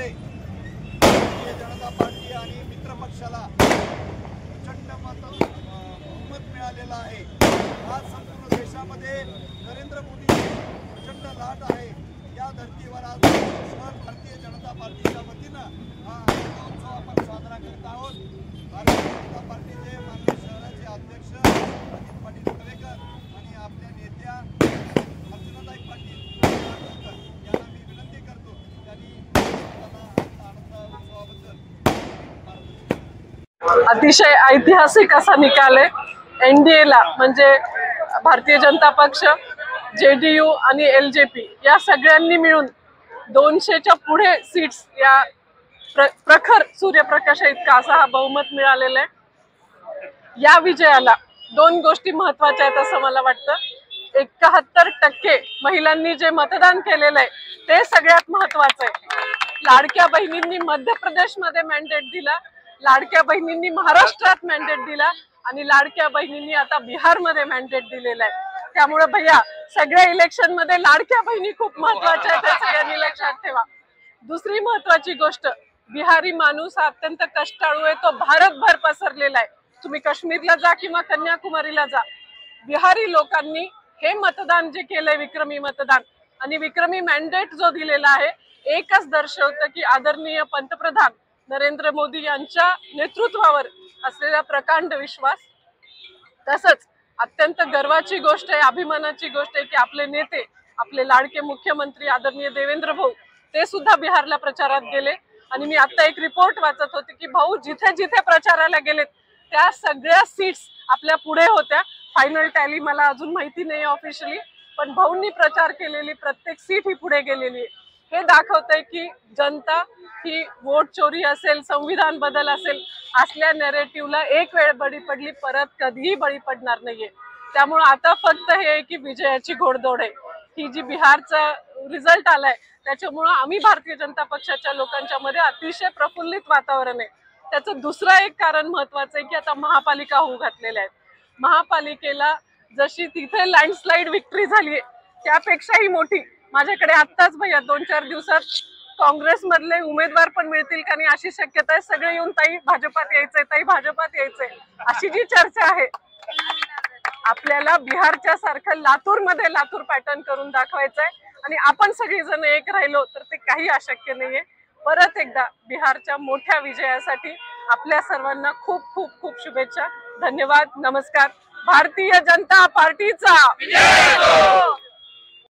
मध्ये भारतीय जनता पार्टी आणि मित्र पक्षाला प्रचंड बहुमत मिळालेलं आहे। आज संपूर्ण देशामध्ये नरेंद्र मोदी प्रचंड लाट आहे। या धर्तीवर आज भारतीय जनता पार्टीच्या वतीनं हा उत्सव आपण साजरा करत आहोत। भारतीय जनता पार्टीचे माननीय शहराचे अध्यक्ष अजित पाटील तळेकर आणि आपल्या नेत्या अर्चनाताई पाटील यांना मी विनंती करतो त्यांनी अतिशय ऐतिहासिक असा निकाल आहे। एनडीएला म्हणजे भारतीय जनता पक्ष, जेडीयू आणि एलजेपी या सगळ्यांनी मिळून 200च्या पुढे सीट्स या प्रखर सूर्यप्रकाशा इतका असा हा बहुमत मिळालेला आहे। या विजयाला दोन गोष्टी महत्त्वाच्या आहेत असं मला वाटतं। 71% महिलांनी जे मतदान केलेलं आहे ते सगळ्यात महत्त्वाचं आहे। लाडक्या बहिणींनी मध्य प्रदेशमध्ये मॅन्डेट दिला, लाडक्या बहिणींनी महाराष्ट्रात मॅन्डेट दिला आणि लाडक्या बहिणींनी आता बिहारमध्ये मॅन्डेट दिलेला आहे। त्यामुळे भैया सगळ्या इलेक्शन मध्ये लाडक्या बहिणी खूप महत्त्वाच्या आहेत, सगळ्यांनी लक्षात ठेवा। दुसरी महत्त्वाची गोष्ट, बिहारी माणूस हा अत्यंत कष्टाळू आहे, तो भारतभर पसरलेला आहे। तुम्ही काश्मीरला जा किंवा कन्याकुमारीला जा, बिहारी लोकांनी हे मतदान जे केलंय विक्रमी मतदान आणि विक्रमी मॅन्डेट जो दिलेला आहे, एकच दर्शवतं की आदरणीय पंतप्रधान नरेंद्र मोदी यांच्या नेतृत्वावर असलेला प्रकांड विश्वास। तसंच अत्यंत गर्वाची गोष्ट आहे, अभिमानाची गोष्ट आहे की आपले नेते, आपले लाडके मुख्यमंत्री आदरणीय देवेंद्र भाऊ ते सुद्धा बिहारला प्रचारात गेले। आणि मी आता एक रिपोर्ट वाचत होते की भाऊ जिथे जिथे प्रचाराला गेलेत त्या सगळ्या सीट्स आपल्या पुढे होत्या। फायनल टॅली मला अजून माहिती नाही ऑफिशियली, पण भाऊंनी प्रचार केलेली प्रत्येक सीट ही पुढे गेलेली आहे। हे दाखवतंय की जनता ही वोट चोरी असेल, संविधान बदल असेल असल्या नॅरेटिव्हला एक वेळ बळी पडली, परत कधीही बळी पडणार नाहीये। त्यामुळे आता फक्त हे आहे की विजयाची घोडदौड आहे। ही जी बिहारचा रिझल्ट आलाय त्याच्यामुळे आम्ही भारतीय जनता पक्षाच्या लोकांच्या मध्ये अतिशय प्रफुल्लित वातावरण आहे। त्याचं दुसरं एक कारण महत्त्वाचं आहे की आता महापालिका होऊ घातलेल्या आहेत। महापालिकेला जशी तिथे लँडस्लाइड विक्ट्री झाली त्यापेक्षाही मोठी माझ्याकडे आत्ताच भैया 2-4 दिवसात काँग्रेस मधले उमेदवार पण मिळतील का नाही अशी शक्यता आहे। सगळे येऊन ताई भाजपात यायचंय, ताई भाजपात यायचंय अशी जी चर्चा आहे। आपल्याला बिहारच्या सारखं लातूरमध्ये लातूर पॅटर्न करून दाखवायचंय आणि आपण सगळेजण एक राहिलो तर ते काही अशक्य नाहीये। परत एकदा बिहारच्या मोठ्या विजयासाठी आपल्या सर्वांना खूप खूप खूप शुभेच्छा। धन्यवाद, नमस्कार। भारतीय जनता पार्टीचा विजय हो।